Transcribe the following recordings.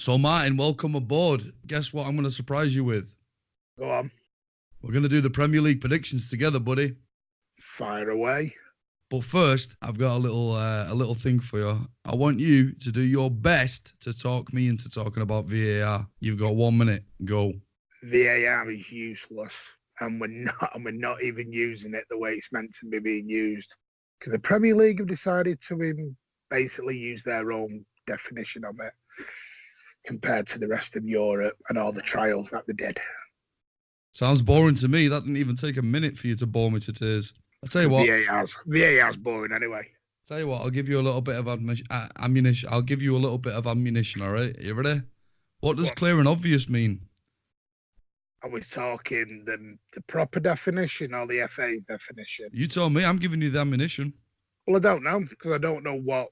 So, Martin, welcome aboard. Guess what I'm going to surprise you with? Go on. We're going to do the Premier League predictions together, buddy. Fire away. But first, I've got a little thing for you. I want you to do your best to talk me into talking about VAR. You've got 1 minute. Go. VAR is useless, and we're not even using it the way it's meant to be being used. Because the Premier League have decided to basically use their own definition of it compared to the rest of Europe and all the trials that they did. Sounds boring to me. That didn't even take a minute for you to bore me to tears. I'll tell you what. VAR's boring anyway. Tell you what, I'll give you a little bit of ammunition. I'll give you a little bit of ammunition, all right? You ready? What does clear and obvious mean? Are we talking the proper definition or the FA definition? You tell me. I'm giving you the ammunition. Well, I don't know, because I don't know what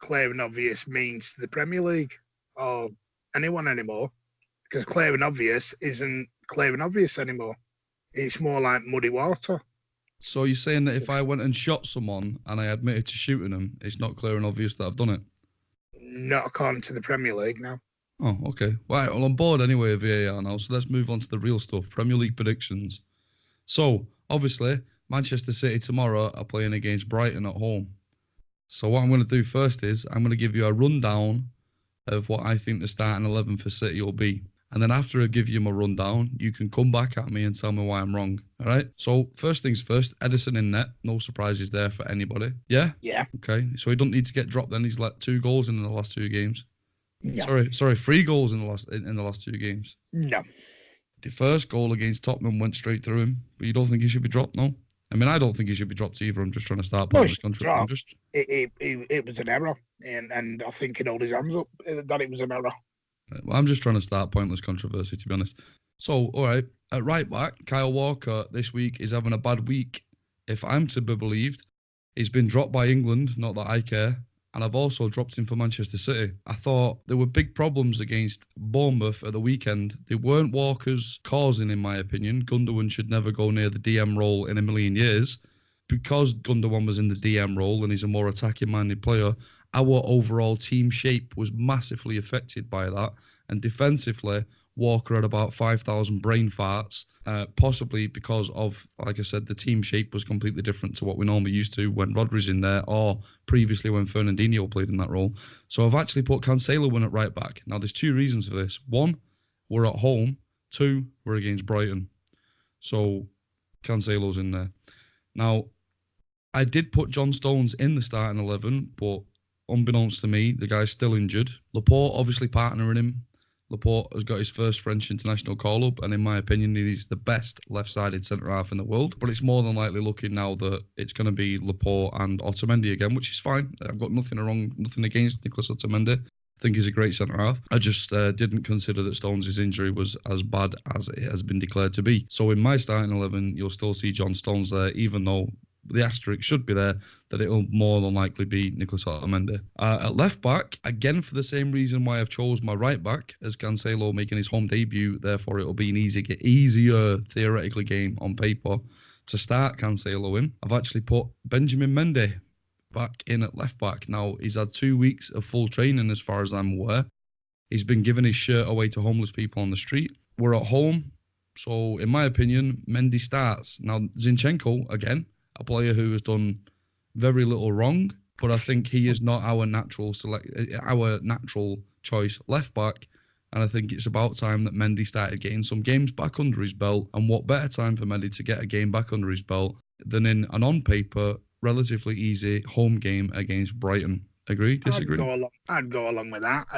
clear and obvious means to the Premier League or anyone anymore, because clear and obvious isn't clear and obvious anymore. It's more like muddy water. So you're saying that if I went and shot someone and I admitted to shooting them, it's not clear and obvious that I've done it? Not according to the Premier League, no. Oh, okay. Right, well, I'm bored anyway of VAR now, so let's move on to the real stuff. Premier League predictions. So, obviously, Manchester City tomorrow are playing against Brighton at home. So what I'm going to do first is I'm going to give you a rundown of what I think the starting 11 for City will be. And then after I give you my rundown, you can come back at me and tell me why I'm wrong. All right? So first things first, Edison in net. No surprises there for anybody. Yeah? Yeah. Okay. So he doesn't need to get dropped then. He's let 2 goals in the last 2 games. No. Sorry, 3 goals in the last 2 games. No. The first goal against Tottenham went straight through him. But you don't think he should be dropped, no? I mean, I don't think he should be dropped either. I'm just trying to start this country. It was an error, and I think he'd hold his hands up that it was an error. Well, I'm just trying to start pointless controversy, to be honest. So, all right, at right back, Kyle Walker this week is having a bad week. If I'm to be believed, he's been dropped by England, not that I care, and I've also dropped him for Manchester City. I thought there were big problems against Bournemouth at the weekend. They weren't Walker's causing, in my opinion. Gundogan should never go near the DM role in a million years. Because Gundogan was in the DM role and he's a more attacking-minded player, our overall team shape was massively affected by that. And defensively, Walker had about 5,000 brain farts, possibly because of, like I said, the team shape was completely different to what we normally used to when Rodri's in there or previously when Fernandinho played in that role. So I've actually put Cancelo in at right back. Now, there's 2 reasons for this. 1, we're at home. 2, we're against Brighton. So Cancelo's in there. Now, I did put John Stones in the starting 11, but unbeknownst to me, the guy's still injured. Laporte obviously partnering him. Laporte has got his first French international call-up, and in my opinion, he's the best left-sided centre-half in the world. But it's more than likely looking now that it's going to be Laporte and Otamendi again, which is fine. I've got nothing against Nicolas Otamendi. I think he's a great centre-half. I just didn't consider that Stones' injury was as bad as it has been declared to be. So in my starting 11, you'll still see John Stones there, even though the asterisk should be there that it'll more than likely be Nicolas Otamendi. At left back, again for the same reason why I've chose my right back, as Cancelo making his home debut, therefore it'll be an easier theoretically game on paper to start Cancelo in. I've actually put Benjamin Mendy back in at left back. Now, he's had 2 weeks of full training as far as I'm aware. He's been giving his shirt away to homeless people on the street. We're at home, so in my opinion, Mendy starts. Now, Zinchenko, again, a player who has done very little wrong, but I think he is not our natural choice left back, and I think it's about time that Mendy started getting some games back under his belt. And what better time for Mendy to get a game back under his belt than in an on paper relatively easy home game against Brighton? Agree? Disagree? I'd go along with that.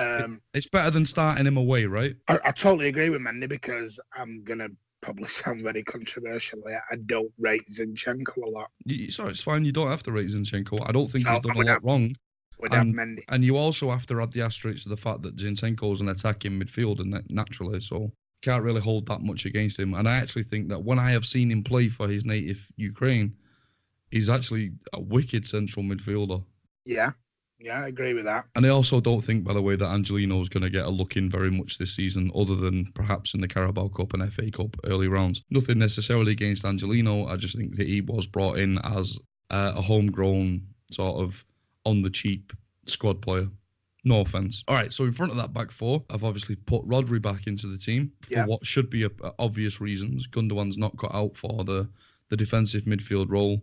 It's better than starting him away, right? I totally agree with Mendy, because I'm gonna probably sound very controversial. I don't rate Zinchenko a lot. Sorry, it's fine. You don't have to rate Zinchenko. I don't think he's done a lot wrong. Mendy. And you also have to add the asterisk to the fact that Zinchenko is an attacking midfielder naturally, so can't really hold that much against him. And I actually think that when I have seen him play for his native Ukraine, he's actually a wicked central midfielder. Yeah. Yeah, I agree with that. And I also don't think, by the way, that Angelino's going to get a look in very much this season, other than perhaps in the Carabao Cup and FA Cup early rounds. Nothing necessarily against Angelino. I just think that he was brought in as a homegrown sort of on the cheap squad player. No offence. All right, so in front of that back four, I've obviously put Rodri back into the team for what should be obvious reasons. Gundogan's not cut out for the defensive midfield role.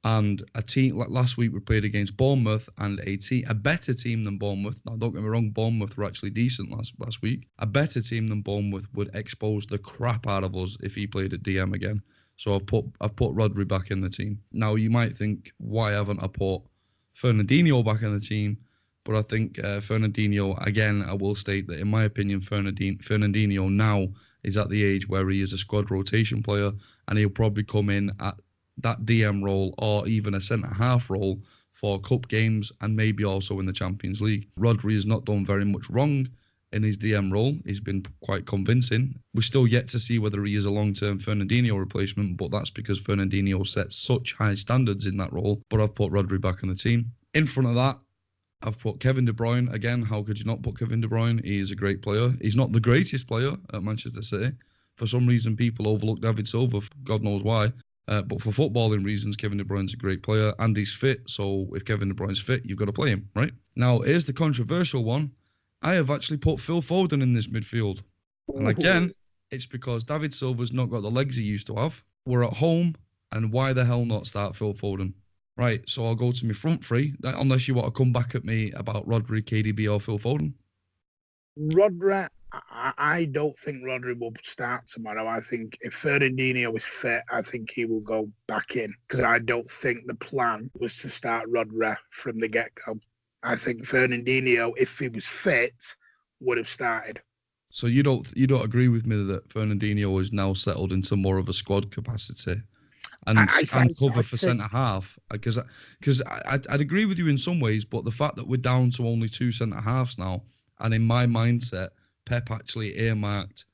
And a team, like last week, we played against Bournemouth and a better team than Bournemouth. Now, don't get me wrong, Bournemouth were actually decent last week. A better team than Bournemouth would expose the crap out of us if he played at DM again. So I've put Rodri back in the team. Now, you might think, why haven't I put Fernandinho back in the team? But I think Fernandinho, again, I will state that in my opinion, Fernandinho now is at the age where he is a squad rotation player, and he'll probably come in at that DM role or even a centre-half role for cup games and maybe also in the Champions League. Rodri has not done very much wrong in his DM role. He's been quite convincing. We're still yet to see whether he is a long-term Fernandinho replacement, but that's because Fernandinho sets such high standards in that role. But I've put Rodri back in the team. In front of that, I've put Kevin De Bruyne. Again, how could you not put Kevin De Bruyne? He is a great player. He's not the greatest player at Manchester City. For some reason, people overlook David Silva. God knows why. But for footballing reasons, Kevin De Bruyne's a great player and he's fit. So if Kevin De Bruyne's fit, you've got to play him, right? Now, here's the controversial one. I have actually put Phil Foden in this midfield. And again, it's because David Silva's not got the legs he used to have. We're at home, and why the hell not start Phil Foden? Right, so I'll go to my front three, unless you want to come back at me about Rodri, KDB or Phil Foden. Rodri, I don't think Rodri will start tomorrow. I think if Fernandinho is fit, I think he will go back in, because I don't think the plan was to start Rodri from the get-go. I think Fernandinho, if he was fit, would have started. So you don't agree with me that Fernandinho is now settled into more of a squad capacity and cover for centre-half? Because I'd agree with you in some ways, but the fact that we're down to only two centre-halves now, and in my mindset, Pep actually earmarked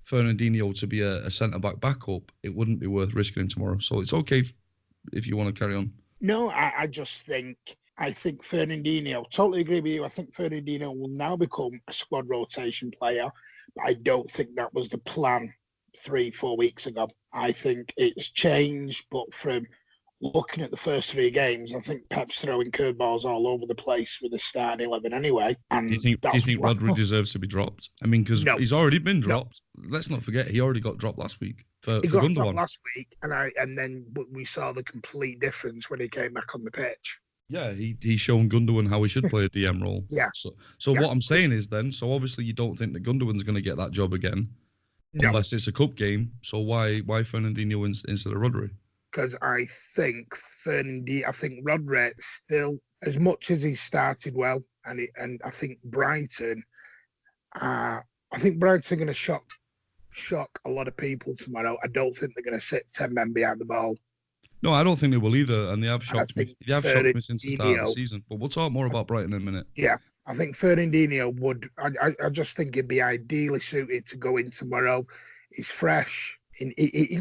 Fernandinho to be a centre-back backup, it wouldn't be worth risking him tomorrow. So it's okay if you want to carry on. No, I think Fernandinho, totally agree with you. I think Fernandinho will now become a squad rotation player. But I don't think that was the plan 3-4 weeks ago. I think it's changed, but from looking at the first three games, I think Pep's throwing curveballs all over the place with the starting 11 anyway. And do you think Rodri deserves to be dropped? I mean, because he's already been dropped. No. Let's not forget, he already got dropped last week. He got dropped last week, and then we saw the complete difference when he came back on the pitch. Yeah, he's shown Gundogan how he should play a DM role. Yeah. So what I'm saying is then, so obviously you don't think that Gundogan's going to get that job again, unless it's a cup game. So why Fernandinho instead of Rodri? Because I think Rodri still, as much as he started well, and I think Brighton, are going to shock a lot of people tomorrow. I don't think they're going to sit 10 men behind the ball. No, I don't think they will either, and they have shocked me. They have shocked me since the start of the season. But we'll talk more about Brighton in a minute. Yeah, I think Fernandinho would. I just think he'd be ideally suited to go in tomorrow. He's fresh.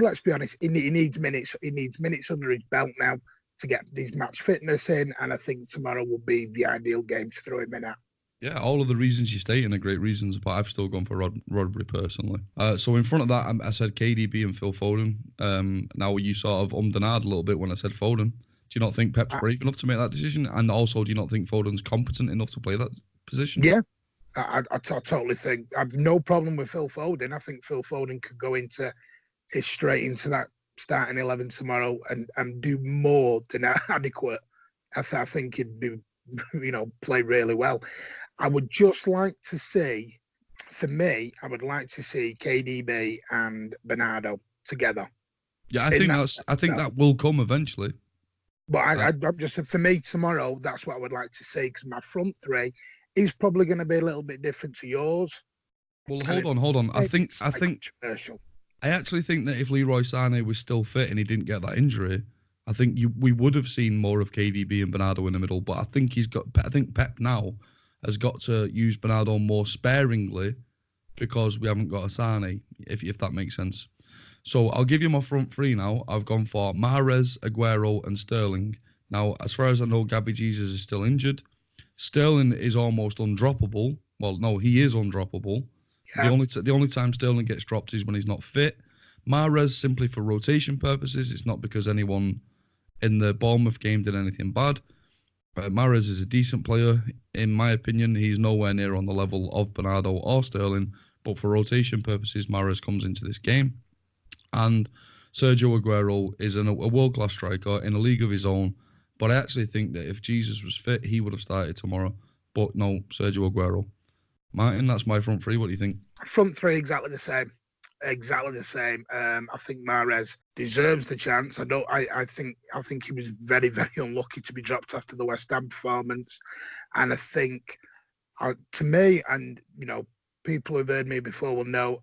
Let's be honest. He needs minutes. He needs minutes under his belt now to get his match fitness in, and I think tomorrow will be the ideal game to throw him in at. Yeah, all of the reasons you're stating are great reasons, but I've still gone for Rodri personally. So in front of that, I said KDB and Phil Foden. Now you sort of ummed and ahed a little bit when I said Foden. Do you not think Pep's brave enough to make that decision? And also, do you not think Foden's competent enough to play that position? Yeah, I totally think. I've no problem with Phil Foden. I think Phil Foden could go straight into that starting 11 tomorrow and do more than adequate. I think he'd do, play really well. I would just like to see, for me, KDB and Bernardo together. Yeah, I think that will come eventually. But I'm just, for me tomorrow, that's what I would like to see, because my front three is probably going to be a little bit different to yours. Well, hold on. I actually think that if Leroy Sané was still fit and he didn't get that injury, I think we would have seen more of KDB and Bernardo in the middle. But I think Pep now has got to use Bernardo more sparingly because we haven't got a Sané, if that makes sense. So I'll give you my front three now. I've gone for Mahrez, Aguero and Sterling. Now, as far as I know, Gabby Jesus is still injured. Sterling is almost undroppable. Well, no, he is undroppable. Yeah. The only time Sterling gets dropped is when he's not fit. Mahrez simply for rotation purposes. It's not because anyone in the Bournemouth game did anything bad. Mahrez is a decent player. In my opinion, he's nowhere near on the level of Bernardo or Sterling, but for rotation purposes, Mahrez comes into this game. And Sergio Aguero is a world-class striker in a league of his own, but I actually think that if Jesus was fit, he would have started tomorrow. But no, Sergio Aguero. Martin, that's my front three. What do you think? Front three, exactly the same. Exactly the same. I think Mahrez deserves the chance. I think he was very, very unlucky to be dropped after the West Ham performance. And I think, to me, and people who've heard me before will know,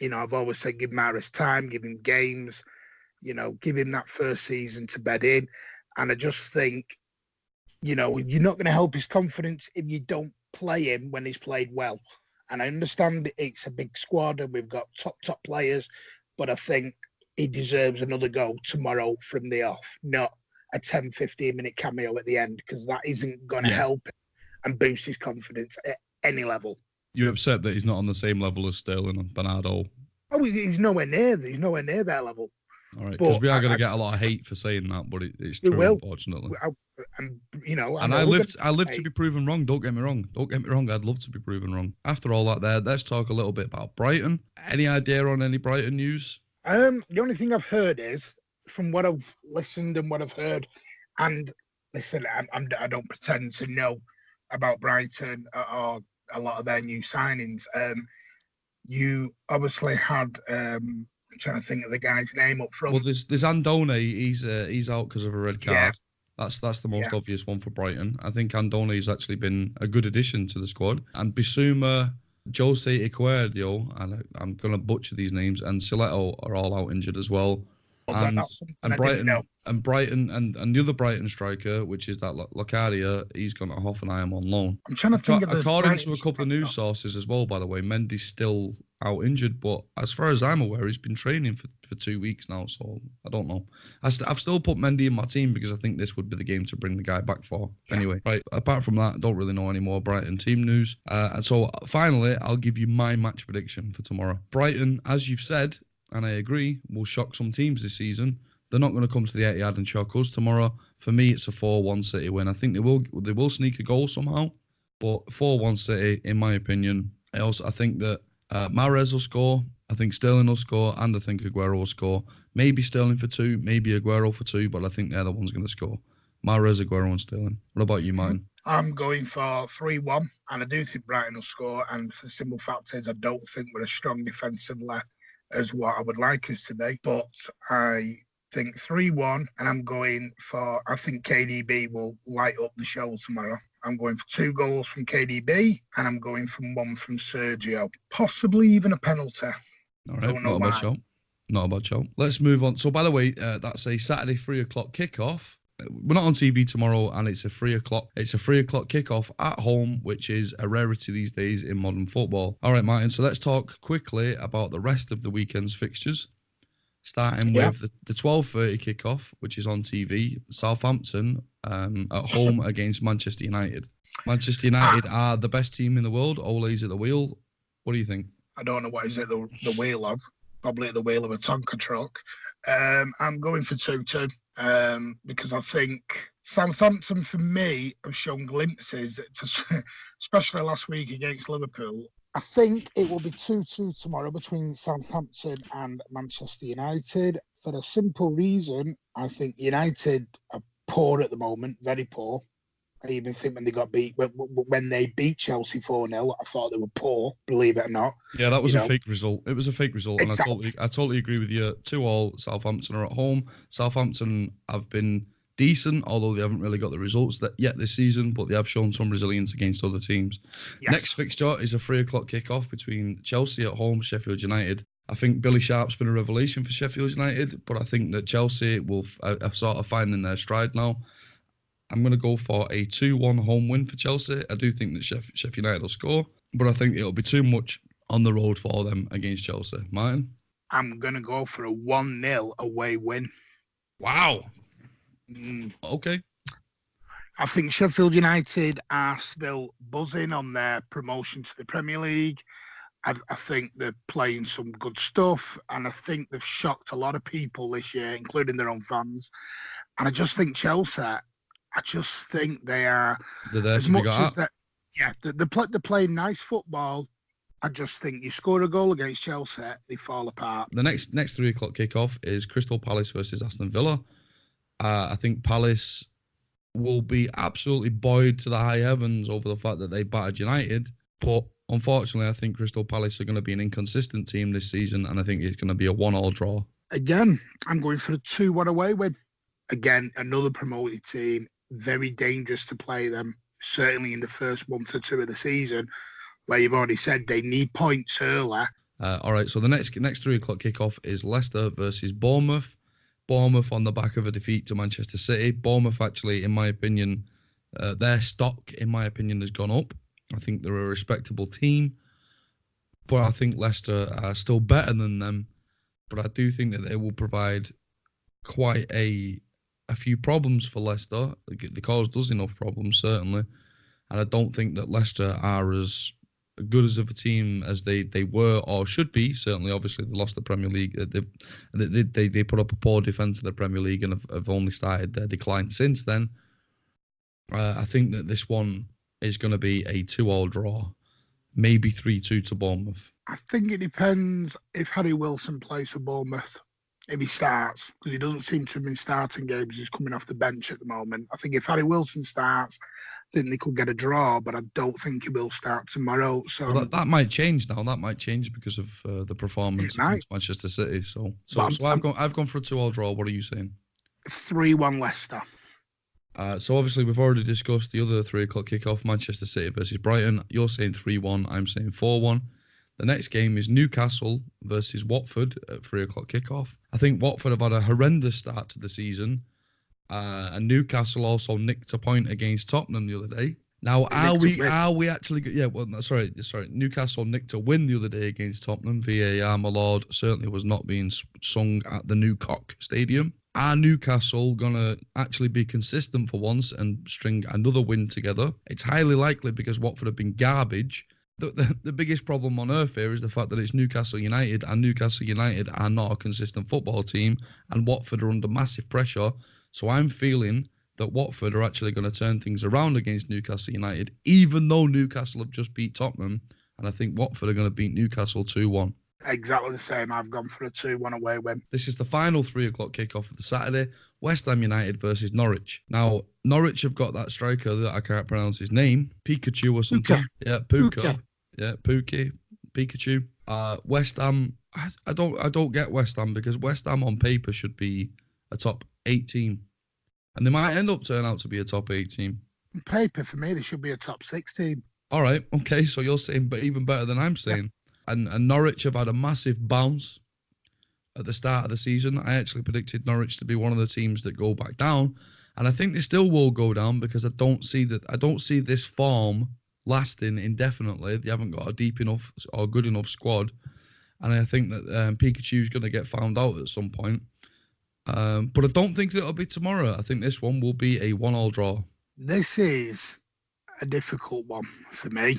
I've always said give Mahrez time, give him games, give him that first season to bed in. And I just think, you're not going to help his confidence if you don't play him when he's played well. And I understand it's a big squad and we've got top players, but I think he deserves another go tomorrow from the off, not a 10, 15-minute cameo at the end, because that isn't going to help him and boost his confidence at any level. You're upset that he's not on the same level as Sterling and Bernardo? Oh, he's nowhere near their level. All right, because we are going to get a lot of hate for saying that, but it's true, unfortunately. I live to be proven wrong. Don't get me wrong. I'd love to be proven wrong. After all that, let's talk a little bit about Brighton. Any idea on any Brighton news? The only thing I've heard is from what I've listened and what I've heard, and listen, I don't pretend to know about Brighton or a lot of their new signings. You obviously had. I'm trying to think of the guy's name up front. Well, there's Andone. He's out because of a red card. Yeah. That's the most obvious one for Brighton. I think Andone has actually been a good addition to the squad. And Bissouma, Jose Izquierdo, and I'm going to butcher these names, and Sileto are all out injured as well. And Brighton and the other Brighton striker, which is that Locadia, he's gone to Hoffenheim on loan. I'm trying to think of according to a couple of news sources as well, by the way, Mendy's still out injured, but as far as I'm aware, he's been training for 2 weeks now, so I don't know. I've still put Mendy in my team because I think this would be the game to bring the guy back for. Anyway, right, apart from that, I don't really know any more Brighton team news. And so finally, I'll give you my match prediction for tomorrow. Brighton, as you've said, and I agree, will shock some teams this season. They're not going to come to the Etihad and shock us tomorrow. For me, it's a 4-1 City win. I think they will sneak a goal somehow, but 4-1 City, in my opinion. I think that Mahrez will score. I think Sterling will score, and I think Aguero will score. Maybe Sterling for 2, maybe Aguero for 2, but I think they're the ones going to score. Mahrez, Aguero, and Sterling. What about you, Martin? I'm going for 3-1, and I do think Brighton will score. And for the simple fact is, I don't think we're as strong defensively as what I would like us to be. But I think 3-1, and I think KDB will light up the show tomorrow. I'm going for 2 goals from KDB, and I'm going for 1 from Sergio. Possibly even a penalty. All right, not a bad show. Let's move on. So, by the way, that's a Saturday 3:00 kickoff. We're not on TV tomorrow, and it's a 3:00. It's a 3:00 kickoff at home, which is a rarity these days in modern football. All right, Martin. So let's talk quickly about the rest of the weekend's fixtures. Starting with the 12:30 kickoff, which is on TV. Southampton at home against Manchester United. Manchester United are the best team in the world. Ole's at the wheel. What do you think? I don't know what he's at the wheel of. Probably at the wheel of a Tonka truck. I'm going for 2-2 because I think Southampton, for me, have shown glimpses, especially last week against Liverpool. I think it will be 2-2 tomorrow between Southampton and Manchester United for a simple reason. I think United are poor at the moment, very poor. I even think when they beat Chelsea 4-0, I thought they were poor, believe it or not. Yeah, that was a fake result. It was a fake result, exactly. And I totally agree with you. 2-2, Southampton are at home. Southampton have been decent, although they haven't really got the results yet this season, but they have shown some resilience against other teams. Yes. Next fixture is a 3:00 kickoff between Chelsea at home, Sheffield United. I think Billy Sharp's been a revelation for Sheffield United, but I think that Chelsea will sort of finding their stride now. I'm going to go for a 2-1 home win for Chelsea. I do think that Sheffield United will score, but I think it'll be too much on the road for them against Chelsea. Martin? I'm going to go for a 1-0 away win. Wow. Okay. I think Sheffield United are still buzzing on their promotion to the Premier League. I think they're playing some good stuff, and I think they've shocked a lot of people this year, including their own fans. And I just think Chelsea I just think they are, They're there as to be much got as at. that. Yeah, they're playing nice football. I just think you score a goal against Chelsea, they fall apart. The next 3 o'clock kickoff is Crystal Palace versus Aston Villa. I think Palace will be absolutely buoyed to the high heavens over the fact that they battered United. But unfortunately, I think Crystal Palace are going to be an inconsistent team this season, and I think it's going to be a 1-1 draw. Again, I'm going for a 2-1 away win. Again, another promoted team, very dangerous to play them, certainly in the first month or two of the season, where you've already said they need points early. All right, so the next 3 o'clock kickoff is Leicester versus Bournemouth. Bournemouth on the back of a defeat to Manchester City. Bournemouth, actually, in my opinion, their stock, in my opinion, has gone up. I think they're a respectable team, but I think Leicester are still better than them. But I do think that they will provide quite a few problems for Leicester. They caused us enough problems, certainly. And I don't think that Leicester are as good as of a team as they were or should be. Certainly, obviously, they lost the Premier League. They put up a poor defence in the Premier League and have only started their decline since then. I think that this one is going to be a 2-2 draw, maybe 3-2 to Bournemouth. I think it depends if Harry Wilson plays for Bournemouth, if he starts, because he doesn't seem to have been starting games. He's coming off the bench at the moment. I think if Harry Wilson starts, I think they could get a draw, but I don't think he will start tomorrow. So that might change now. That might change because of the performance against Manchester City. So I've gone for a 2-2 draw. What are you saying? 3-1 Leicester. So obviously we've already discussed the other 3 o'clock kickoff, Manchester City versus Brighton. You're saying 3-1. I'm saying 4-1. The next game is Newcastle versus Watford at 3 o'clock kickoff. I think Watford have had a horrendous start to the season. And Newcastle also nicked a point against Tottenham the other day. Now, are we actually... Yeah, well, sorry. Newcastle nicked a win the other day against Tottenham. VAR, my lord, certainly was not being sung at the New Cock Stadium. Are Newcastle going to actually be consistent for once and string another win together? It's highly likely because Watford have been garbage. The biggest problem on earth here is the fact that it's Newcastle United, and Newcastle United are not a consistent football team, and Watford are under massive pressure. So I'm feeling that Watford are actually going to turn things around against Newcastle United, even though Newcastle have just beat Tottenham, and I think Watford are going to beat Newcastle 2-1. Exactly the same. I've gone for a 2-1 away win. This is the final 3 o'clock kickoff of the Saturday. West Ham United versus Norwich. Now, Norwich have got that striker that I can't pronounce his name. Pikachu or something. Yeah, Puka. Yeah, Pikachu. West Ham. I don't get West Ham because West Ham on paper should be a top 8 team, and they might end up turning out to be a top 8 team. On paper, for me, they should be a top 6 team. All right, okay. So you're saying, but even better than I'm saying. Yeah. And Norwich have had a massive bounce at the start of the season. I actually predicted Norwich to be one of the teams that go back down, and I think they still will go down because I don't see this form lasting indefinitely. They haven't got a deep enough or good enough squad, and I think that Pikachu's going to get found out at some point. But I don't think it'll be tomorrow. I think this one will be a 1-1 draw. This is a difficult one for me.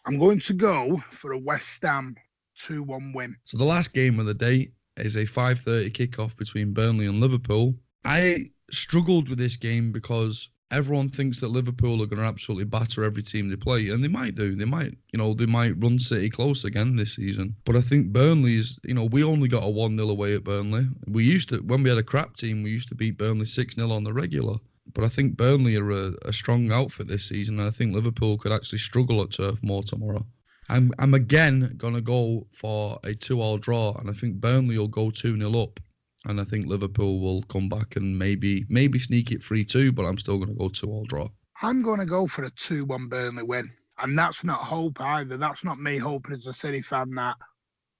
I'm going to go for a West Ham 2-1 win. So the last game of the day is a 5:30 kickoff between Burnley and Liverpool. I struggled with this game because everyone thinks that Liverpool are going to absolutely batter every team they play, and they might do. They might run City close again this season. But I think Burnley is, we only got a 1-0 away at Burnley. We used to, when we had a crap team, we used to beat Burnley 6-0 on the regular. But I think Burnley are a strong outfit this season, and I think Liverpool could actually struggle at Turf Moor tomorrow. I'm again going to go for a 2-2 draw, and I think Burnley will go 2-0 up. And I think Liverpool will come back and maybe sneak it 3-2, but I'm still going to go 2-2 draw. I'm going to go for a 2-1 Burnley win. And that's not hope either. That's not me hoping as a City fan that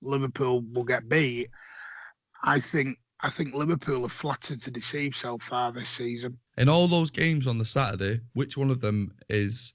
Liverpool will get beat. I think Liverpool are flattered to deceive so far this season. In all those games on the Saturday, which one of them is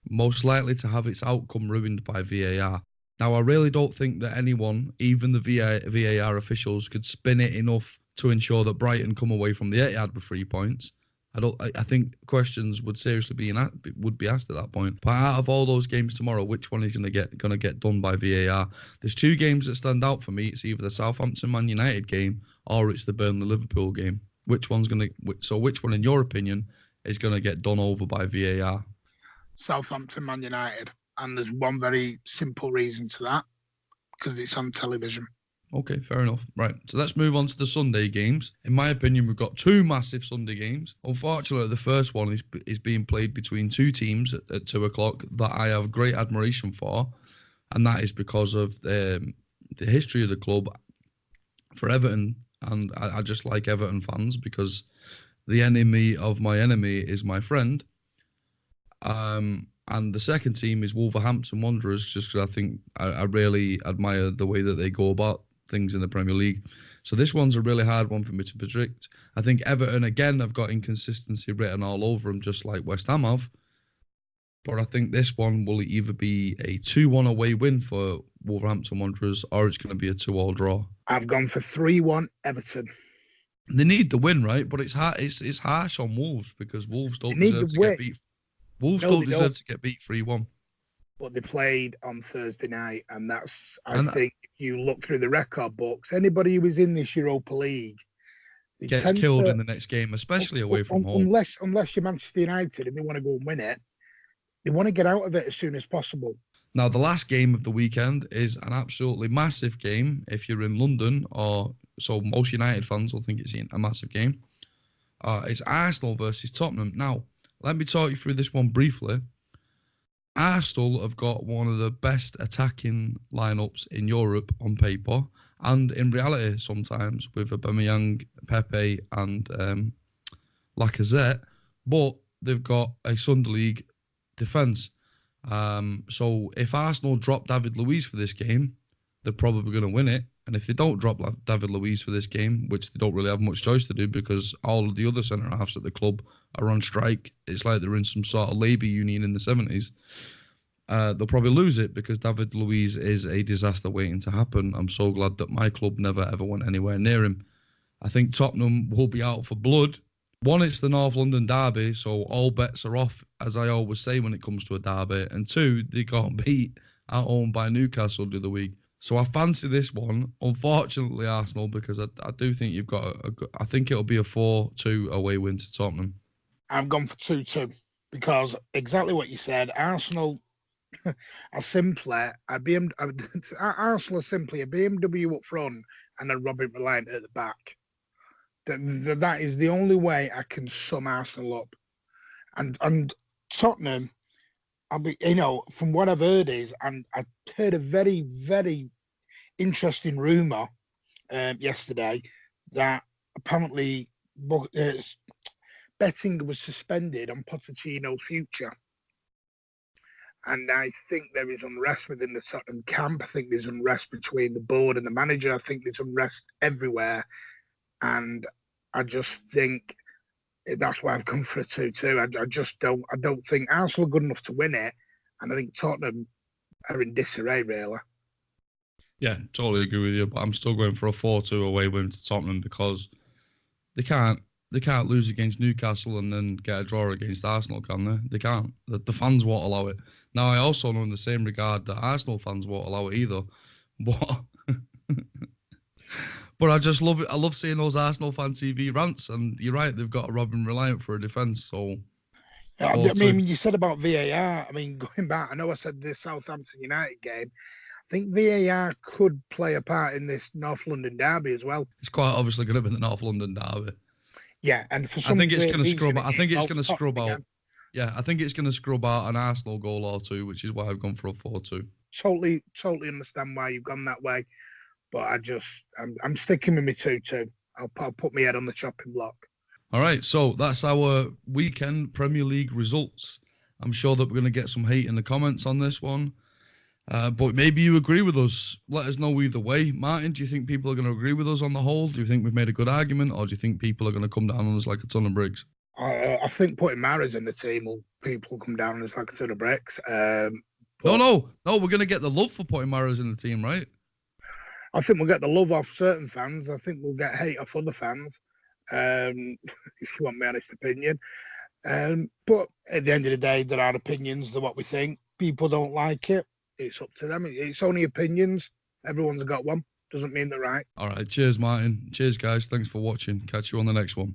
most likely to have its outcome ruined by VAR? Now, I really don't think that anyone, even the VAR officials, could spin it enough to ensure that Brighton come away from the Etihad with 3 points. I think questions would seriously be asked at that point. But out of all those games tomorrow, which one is going to get done by VAR? There's 2 games that stand out for me. It's either the Southampton Man United game or it's the Burnley Liverpool game. Which one, in your opinion, is going to get done over by VAR? Southampton, Man United. And there's one very simple reason to that, because it's on television. Okay, fair enough. Right, so let's move on to the Sunday games. In my opinion, we've got two massive Sunday games. Unfortunately, the first one is being played between two teams at 2 o'clock that I have great admiration for, and that is because of the history of the club for Everton. And I just like Everton fans because the enemy of my enemy is my friend. And the second team is Wolverhampton Wanderers, just because I think I really admire the way that they go about things in the Premier League. So this one's a really hard one for me to predict. I think Everton, again, have got inconsistency written all over them, just like West Ham have. But I think this one will either be a 2-1 away win for Wolverhampton Wanderers, or it's going to be a 2-2 draw. I've gone for 3-1 Everton. They need the win, right? But it's hard. It's harsh on Wolves because Wolves don't deserve to get beat. Wolves don't deserve to get beat 3-1. But they played on Thursday night, and that's, I think, if you look through the record books, anybody who was in this Europa League gets killed in the next game, especially away from home. Unless you're Manchester United and they want to go and win it, they want to get out of it as soon as possible. Now, the last game of the weekend is an absolutely massive game if you're in London, or so most United fans will think it's a massive game. It's Arsenal versus Tottenham. Now, let me talk you through this one briefly. Arsenal have got one of the best attacking lineups in Europe on paper, and in reality sometimes with Aubameyang, Pepe and Lacazette, but they've got a Sunday League defence. So if Arsenal drop David Luiz for this game, they're probably going to win it. And if they don't drop David Luiz for this game, which they don't really have much choice to do because all of the other centre-halves at the club are on strike, it's like they're in some sort of labour union in the 70s, they'll probably lose it because David Luiz is a disaster waiting to happen. I'm so glad that my club never, ever went anywhere near him. I think Tottenham will be out for blood. One, it's the North London derby, so all bets are off, as I always say when it comes to a derby. And two, they got beat at home by Newcastle the other week. So I fancy this one. Unfortunately, Arsenal, because I do think you've got I think it'll be a 4-2 away win to Tottenham. I've gone for 2-2 because exactly what you said. Arsenal are simply Arsenal are simply a BMW up front and a Robin Reliant at the back. That is the only way I can sum Arsenal up. And Tottenham, from what I've heard is, and I heard a very, very interesting rumour yesterday that apparently betting was suspended on Pochettino's future. And I think there is unrest within the Tottenham camp. I think there's unrest between the board and the manager. I think there's unrest everywhere. And I just think that's why I've gone for a 2-2. I don't think Arsenal are good enough to win it, and I think Tottenham are in disarray, really. Yeah, totally agree with you, but I'm still going for a 4-2 away win to Tottenham because they can't lose against Newcastle and then get a draw against Arsenal, can they? They can't. The fans won't allow it. Now, I also know in the same regard that Arsenal fans won't allow it either, but I just love it. I love seeing those Arsenal fan TV rants, and you're right, they've got a Robin Reliant for a defence. So, I mean, you said about VAR. I mean, going back, I know I said the Southampton United game. I think VAR could play a part in this North London derby as well. It's quite obviously going to be the North London derby. Yeah, and for some I think it's going to scrub. I think it's going to scrub out. Again. Yeah, I think it's going to scrub out an Arsenal goal or two, which is why I've gone for a 4-2. Totally understand why you've gone that way. But I'm sticking with my 2-2. I'll put my head on the chopping block. All right, so that's our weekend Premier League results. I'm sure that we're going to get some hate in the comments on this one. But maybe you agree with us. Let us know either way. Martin, do you think people are going to agree with us on the whole? Do you think we've made a good argument? Or do you think people are going to come down on us like a ton of bricks? I think putting Mahrez in the team people come down on us like a ton of bricks. No, we're going to get the love for putting Mahrez in the team, right? I think we'll get the love off certain fans. I think we'll get hate off other fans, if you want my honest opinion. But at the end of the day, there are opinions. They're what we think. People don't like it. It's up to them. It's only opinions. Everyone's got one. Doesn't mean they're right. All right. Cheers, Martin. Cheers, guys. Thanks for watching. Catch you on the next one.